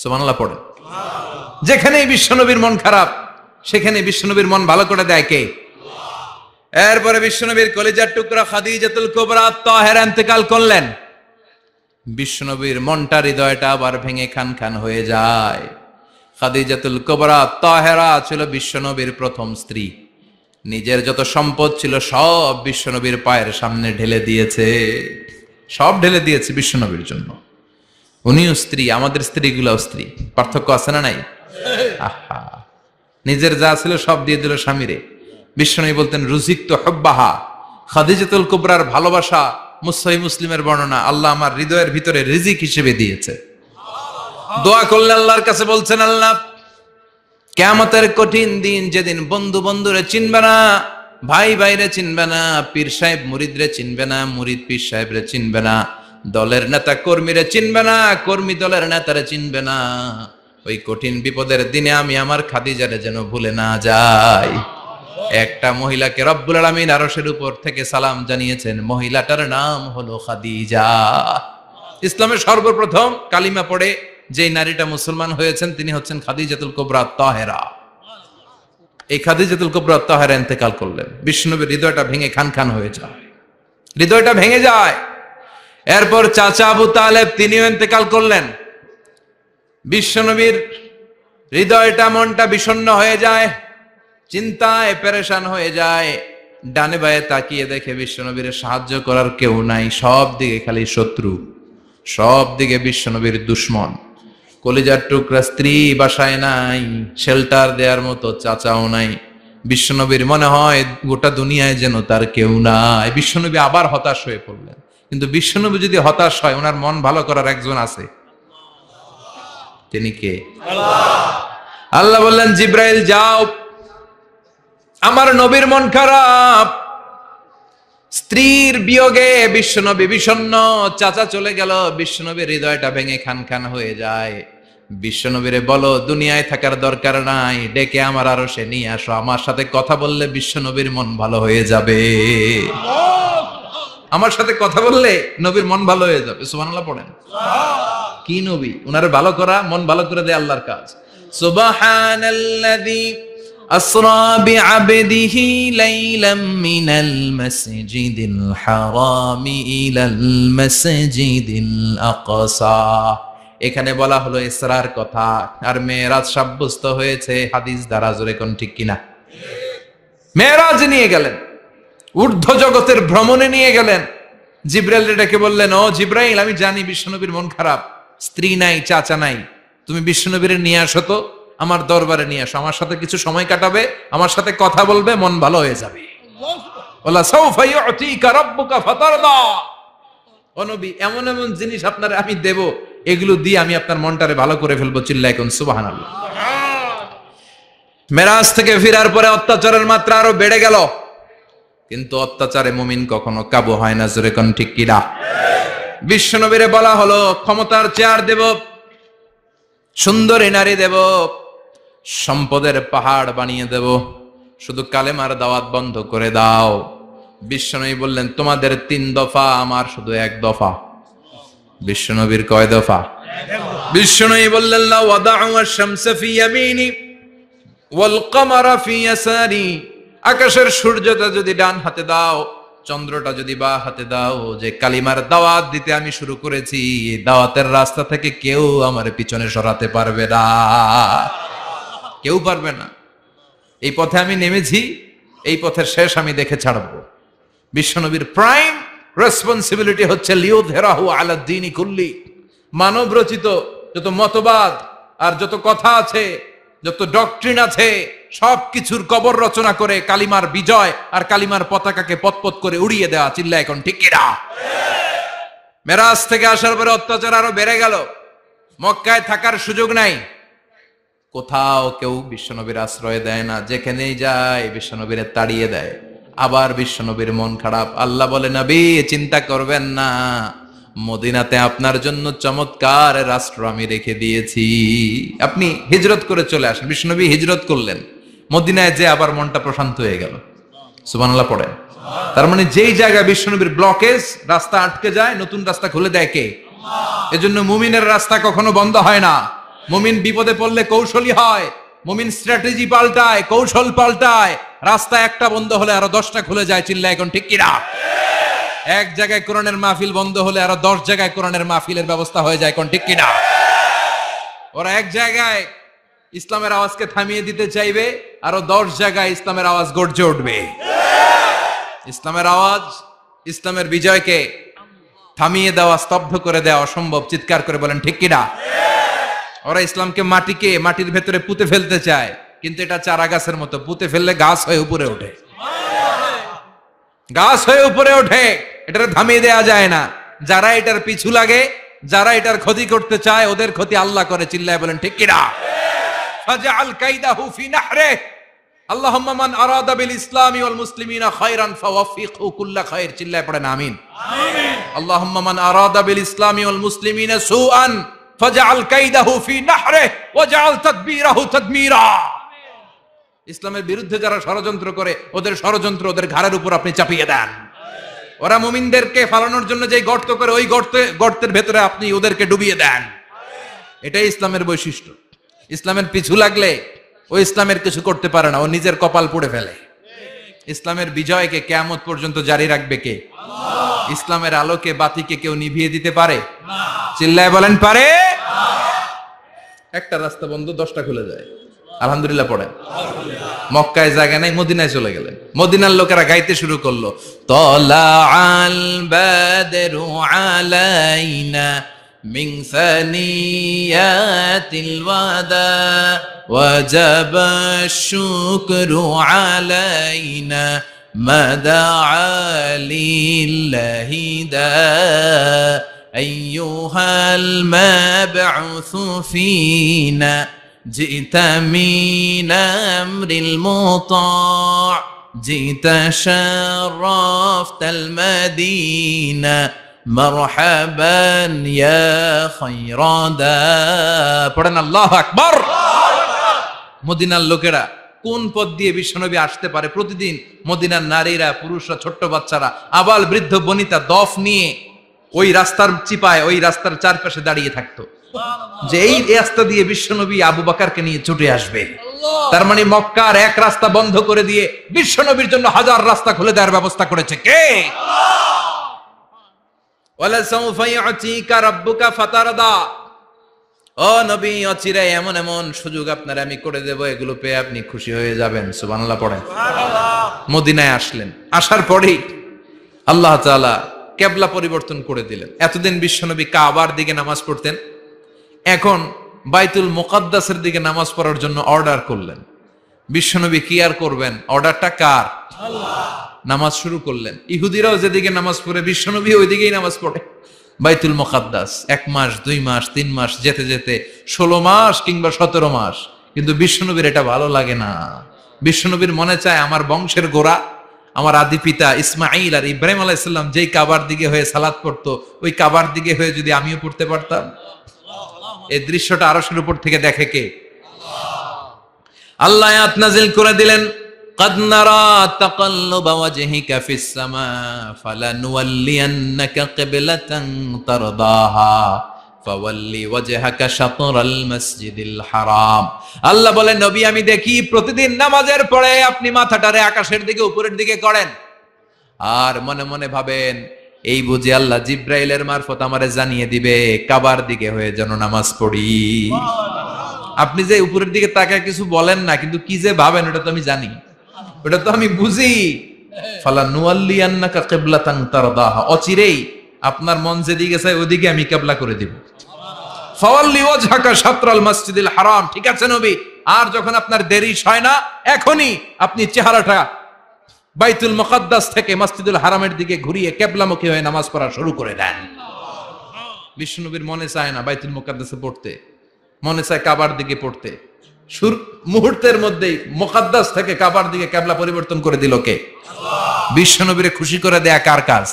সুবহানাল্লাহ পড়েন। যেখানেই বিশ্বনবীর মন খারাপ সেখানে বিশ্বনবীর মন ভালো করে দেয় কে? এরপরে বিশ্বনবীর কলিজার টুকরা খাদিজাতুল কুবরা তাহেরা ইন্তেকাল করলেন। বিশ্বনবীর মনটা, হৃদয়টা আবার ভেঙে খান খান হয়ে যায়। খাদিজাতুল কুবরা তাহেরা ছিল বিশ্বনবীর প্রথম স্ত্রী। নিজের যত সম্পদ ছিল সব বিশ্বনবীর পায়ের সামনে ঢেলে দিয়েছে, সব ঢেলে দিয়েছে বিশ্বনবীর জন্য। উনিও স্ত্রী, আমাদের স্ত্রীগুলাও স্ত্রী, পার্থক্য আছে না নাই? আহা, নিজের যা ছিল সব দিয়ে দিল স্বামীরে। বিশ্বনবী বলতেন রুজিকতু হুব্বাহা, খাদিজাতুল কুবরার ভালোবাসা সহিহ মুসলিমের বর্ণনা, আল্লাহ আমার হৃদয়ের ভিতরে রিজিক হিসেবে দিয়েছে। দোয়া করলে আল্লাহর কাছে বলছেন, আল্লাহ কিয়ামতের কঠিন দিন, যেদিন বন্ধু বন্ধুরে চিনবে না, ভাই ভাইরে চিনবে না, পীর সাহেব মুরিদরে চিনবে না, মুরিদ পীর সাহেবরে চিনবে না, দলের নেতা কর্মীরে চিনবে না, কর্মী দলের নেতারে চিনবে না, ওই কঠিন বিপদের দিনে আমি আমার খাদিজারে যেন ভুলে না যাই। একটা মহিলাকে রব্বুল আলামিন আরশের উপর থেকে সালাম জানিয়েছেন, মহিলাটার নাম হলো খাদিজা। ইসলামের সর্বপ্রথম কালিমা পড়ে যে নারীটা মুসলমান হয়েছেন তিনি হচ্ছেন খাদিজাতুল কুবরা তাহেরা। এই খাদিজাতুল কুবরা তাহেরা ইন্তেকাল করলেন। বিশ্বনবীর হৃদয়টা ভেঙে খান খান হয়ে যায়, হৃদয়টা ভেঙে যায়। এরপর চাচা আবু তালেব তিনিও ইন্তেকাল করলেন। বিশ্বনবীর হৃদয়টা, মনটা বিষণ্ণ হয়ে যায়, চিন্তায় পেরেশান হয়ে যায়। ডানে বায়ে তাকিয়ে দেখে বিশ্বনবীর সাহায্য করার কেউ নাই, সব দিকে খালি শত্রু, সব দিকে বিশ্বনবীর দুশ্মন। কলিজার টুকরা স্ত্রী বাসায় নাই, শেল্টার দেওয়ার মতো চাচাও নাই। বিশ্বনবীর মনে হয় গোটা দুনিয়ায় যেন তার কেউ নাই। বিশ্বনবী আবার হতাশ হয়ে পড়লেন। কিন্তু বিশ্বনবী যদি হতাশ হয়, ওনার মন ভালো করার একজন আছে, তিনি কে? আল্লাহ বললেন, জিব্রাইল যাও, আমার নবীর মন খারাপ, স্ত্রীর বিয়োগে বিশ্বনবী বিষণ্ণ, চাচা চলে গেল, বিশ্বনবীর হৃদয়টা ভেঙে খান খান হয়ে যায়। বিশ্বনবীরে বলো দুনিয়ায় থাকার দরকার নাই, ডেকে আমার আরশে নিয়ে আসো, আমার সাথে কথা বললে বিশ্বনবীর মন ভালো হয়ে যাবে। আমার সাথে কথা বললে নবীর মন ভালো হয়ে যাবে। সুবহানাল্লাহ পড়েন। কি নবী? উনারে ভালো করা, মন ভালো করে দেয় আল্লাহর কাজ। সুবহানাল্লাযী আসরা বিআবদিহি লাইলাম মিনাল মাসজিদিল হারামি ইলাল মাসজিদিল আকসা। এখানে বলা হলো ইসরার কথা, আর মেরাজ সাব্যস্ত হয়েছে হাদিস দ্বারা। জোরে কোন ঠিক কিনা? মেরাজ নিয়ে গেলেন, ঊর্ধ্ব জগতের ভ্রমণে নিয়ে গেলেন। জিব্রাইল ডেকে বললেন, ও জিব্রাইল, আমি জানি বিশ্বনবীর মন খারাপ, স্ত্রী নাই, চাচা নাই, তুমি বিশ্বনবীর নিয়ে আসো তো, আমার দরবারে নিয়ে আসো, আমার সাথে কিছু সময় কাটাবে, আমার সাথে কথা বলবে, মন ভালো হয়ে যাবে। ওয়ালা সাউফা ইউতিকা রাব্বুকা ফাতারদা। ও নবী, এমন এমন জিনিস আপনারে আমি দেব, এগুলো দিয়ে আমি আপনার মনটারে ভালো করে ফেলবো। চিল্লায় কোন সুবহানাল্লাহ। মেরাজ থেকে ফেরার পরে অত্যাচারের মাত্রা আরো বেড়ে গেল, কিন্তু অত্যাচারে মুমিন কখনো কাবু হয় না। জোরে কোন ঠিক কিনা? বিশ্বনবীরে বলা হলো, ক্ষমতার চেয়ার দেব, সুন্দরী নারী দেব, সম্পদের পাহাড় বানিয়ে দেব, শুধু কালেমার দাওয়াত বন্ধ করে দাও। বিশ্বনবী বললেন, তোমাদের 3 দফা, আমার শুধু 1 দফা। বিশ্বনবীর কয় দফা? বিশ্বনবী বললেন, লা ওয়াদাউ আশ-শামসা ফি ইয়ামিনি ওয়াল কামারা ফি ইয়াসারি। আকাশের সূর্যটা যদি ডান হাতে দাও, চন্দ্রটা যদি বা হাতে দাও, যে কালিমার দাওয়াত দিতে আমি শুরু করেছি, এই দাওয়াতের রাস্তা থেকে কেউ আমার পিছনে সরাতে পারবে না, কেউ পারবে না। এই পথে আমি নেমেছি, এই পথের শেষ আমি দেখে ছাড়বো। বিশ্বনবীর প্রাইম রেসপন্সিবিলিটি হচ্ছে লিউযহিরাহু আলা দ্বীনি কুল্লি। মানব রচিত যত মতবাদ আর যত কথা আছে, যত ডক্ট্রিন আছে, সবকিছুর কবর রচনা করে কালিমার বিজয় আর কালিমার পতাকাকে পতপত করে উড়িয়ে দেওয়া। চিল্লা এখন ঠিক কিনা? মেরাজ থেকে আসার পরে অত্যাচার আরো বেড়ে গেল, মক্কায় থাকার সুযোগ নাই, কোথাও কেউ বিশ্বনবীর আশ্রয় দেয় না, যেখানেই যায় বিশ্বনবীর তাড়িয়ে দেয়। আবার বিশ্বনবীর মন খারাপ। আল্লাহ বলে, নবী চিন্তা করবেন না, মদিনাতে আপনার জন্য চমৎকার রাষ্ট্র আমি রেখে দিয়েছি, আপনি হিজরত করে চলে আসেন। বিশ্বনবী হিজরত করলেন, মদিনায় যে আবার মনটা প্রশান্ত হয়ে গেল। সুবহানাল্লাহ পড়েন। তার মানে যেই জায়গায় বিশ্বনবীর ব্লকেজ, রাস্তা আটকে যায়, নতুন রাস্তা খুলে দেয় কে? এজন্য মুমিনের রাস্তা কখনো বন্ধ হয় না। মুমিন বিপদে পড়লে কৌশলী হয়, মুমিন স্ট্র্যাটেজি পাল্টায়, কৌশল পাল্টায়। রাস্তা একটা বন্ধ হলে আরো 10টা খুলে যায়, চিল্লা এখন ঠিক কিনা? এক জায়গায় কোরআনের মাহফিল বন্ধ হলে আরো 10 জায়গায় কোরআনের মাহফিলের ব্যবস্থা হয়ে যায়, কোন ঠিক কিনা? ওরা এক জায়গায় ইসলামের আওয়াজকে থামিয়ে দিতে চাইবে, আরো 10 জায়গায় ইসলামের আওয়াজ গর্জে উঠবে। ইসলামের আওয়াজ, ইসলামের বিজয়কে থামিয়ে দেওয়া, স্তব্ধ করে দেওয়া অসম্ভব। চিৎকার করে বলেন ঠিক কিনা? ওরা ইসলামকে মাটির ভেতরে পুঁতে ফেলতে চায়, কিন্তু এটা চারা গাছের মতো, পুঁতে ফেললে গাছ হয়ে উপরে ওঠে, গাছ হয়ে উপরে ওঠে। এটা থামিয়ে দেয়া যায় না। যারা এটার পিছু লাগে, যারা এটার ক্ষতি করতে চায়, ওদের ক্ষতি আল্লাহ করে। চিল্লায় বলেন ঠিক কিনা? ফাজআল কাইদাহু ফি নাহরিহি আল্লাহুম্মা মান আরাদা বিল ইসলামি ওয়াল মুসলিমিনা খায়রান ফাওয়াফিকহু কুল্লা খায়র। চিল্লায় পড়েন আমিন। আমিন। আল্লাহুম্মা মান আরাদা বিল ইসলামি ওয়াল মুসলিমিনা সুআন ফাজআল কাইদাহু ফি নাহরিহি ওয়াজআল তাদবীরাহু তাদমীরা। ইসলামের বিরুদ্ধে যারা ষড়যন্ত্র করে, ওদের ষড়যন্ত্র ওদের ঘাড়ের উপর আপনি চাপিয়ে দেন। ওরা মুমিনদেরকে ফালানোর জন্য যে গর্ত করে, ওই গর্তের ভেতরে আপনি ওদেরকে ডুবিয়ে দেন। এটাই ইসলামের বৈশিষ্ট্য। ইসলামের পিছু লাগলে ও ইসলামের কিছু করতে পারে না, ও নিজের কপাল পুড়ে ফেলে। ইসলামের বিজয়কে কিয়ামত পর্যন্ত জারি রাখবে কে? আল্লাহ। ইসলামের আলোকে বাতিকে কেউ নিভিয়ে দিতে পারে? না। চিল্লায় বলেন পারে? না। একটা রাস্তা বন্ধ, 10টা খুলে যায়। আলহামদুলিল্লাহ পড়েন। মক্কায় জায়গা নাই, মদিনায় চলে গেলেন। মদিনার লোকেরা গাইতে শুরু করলো, তলা আল বাদরু আলাইনা মিন সানিয়াতিল ওয়াদা ওয়াজাবা শুকরু আলাইনা মাদা লিল্লাহি দা আইয়ুহাল মাবউসু ফিনা جئت من أمر المطاع جئت شرفت المدينة مرحبا يا خير دا পড়েন আল্লাহু আকবার। মদিনার লোকেরা কোন পথ দিয়ে বিশ্বনবী আসতে পারে? প্রতিদিন মদিনার নারীরা, পুরুষরা, ছোট্ট বাচ্চারা, আবাল বৃদ্ধ বনিতা দফ নিয়ে ওই রাস্তার চিপায়, ওই রাস্তার চারপাশে দাঁড়িয়ে থাকতো, যে এই রাস্তা দিয়ে বিশ্বনবী আবু বকরকে নিয়ে ছুটে আসবে। তার মানে মক্কার এক রাস্তা বন্ধ করে দিয়ে বিশ্বনবীর জন্য 1000 রাস্তা খুলে দেওয়ার ব্যবস্থা করেছে কে? ওয়ালা সাউফা ইউতিকা রাব্বুকা ফাতারদা। ও নবী, অচিরে এমন এমন সুযোগ আপনার আমি করে দেব, এগুলো পেয়ে আপনি খুশি হয়ে যাবেন। সুবহানাল্লাহ পড়েন। মদিনায় আসলেন, আসার পরেই আল্লাহ তাআলা কিবলা পরিবর্তন করে দিলেন। এতদিন বিশ্বনবী কাবার দিকে নামাজ পড়তেন, এখন বাইতুল মুকাদ্দাসের দিকে নামাজ পড়ার জন্য অর্ডার করলেন। বিশ্বনবী কি আর করবেন? অর্ডারটা কার? আল্লাহ। নামাজ শুরু করলেন। ইহুদিরাও যেদিকে নামাজ পড়ে, বিশ্বনবী ওই দিকেই নামাজ পড়ে। বাইতুল মুকাদ্দাস 1 মাস 2 মাস 3 মাস যেতে যেতে 16 মাস কিংবা 17 মাস, কিন্তু বিশ্বনবীর এটা ভালো লাগে না। বিশ্বনবীর মনে চায় আমার বংশের গোড়া, আমার আদি পিতা ইসমাঈল আর ইব্রাহিম আলাইহিস সালাম যেই কাবার দিকে হয়ে সালাত পড়তো, ওই কাবার দিকে হয়ে যদি আমিও পড়তে পারতাম। এই দৃশ্যটা আরশের উপর থেকে দেখে কে? আল্লাহ আয়াত নাযিল করে দিলেন, قد نرى تقلب وجهك في السماء فلنولينك قبلة ترضاها فولي وجهك شطر المسجد الحرام। আল্লাহ বলেন, নবী আমি দেখি প্রতিদিন নামাজের পরে আপনি মাথাটারে আকাশের দিকে, উপরের দিকে করেন, আর মনে মনে ভাবেন এই বুঝি আল্লাহ জিব্রাইলের মারফত আমারে জানিয়ে দিবে কাবার দিকে হয়ে যেন নামাজ পড়ি। আপনি যে উপরের দিকে তাকায় কিছু বলেন না, কিন্তু কি যে ভাবেন ওটা তো আমি জানি, ওটা তো আমি বুঝি। ফালানুওয়াল্লিয়ান্নাকা কিবলাতান তারদাহা, অচিরেই আপনার মন যেদিকে চায় ওদিকে আমি কিবলা করে দিব। ফাওয়াল্লি ওয়াজহাকা শাতরাল মসজিদিল হারাম। ঠিক আছে নবী, আর যখন আপনার দেরি হয় না, এখনই আপনি চেহারাটা বাইতুল মুকাদ্দাস থেকে মসজিদুল হারামের দিকে ঘুরিয়ে কিবলামুখী হয়ে নামাজ পড়া শুরু করে দেন। বিশ্বনবীর মনে চায় না বাইতুল মুকাদ্দাসে পড়তে, মনে চায় কাবার দিকে পড়তে। মুহূর্তের মধ্যেই মুকাদ্দাস থেকে কাবার দিকে কিবলা পরিবর্তন করে দিল কে? আল্লাহ। বিশ্বনবীরে খুশি করে দেয়া কার কাজ?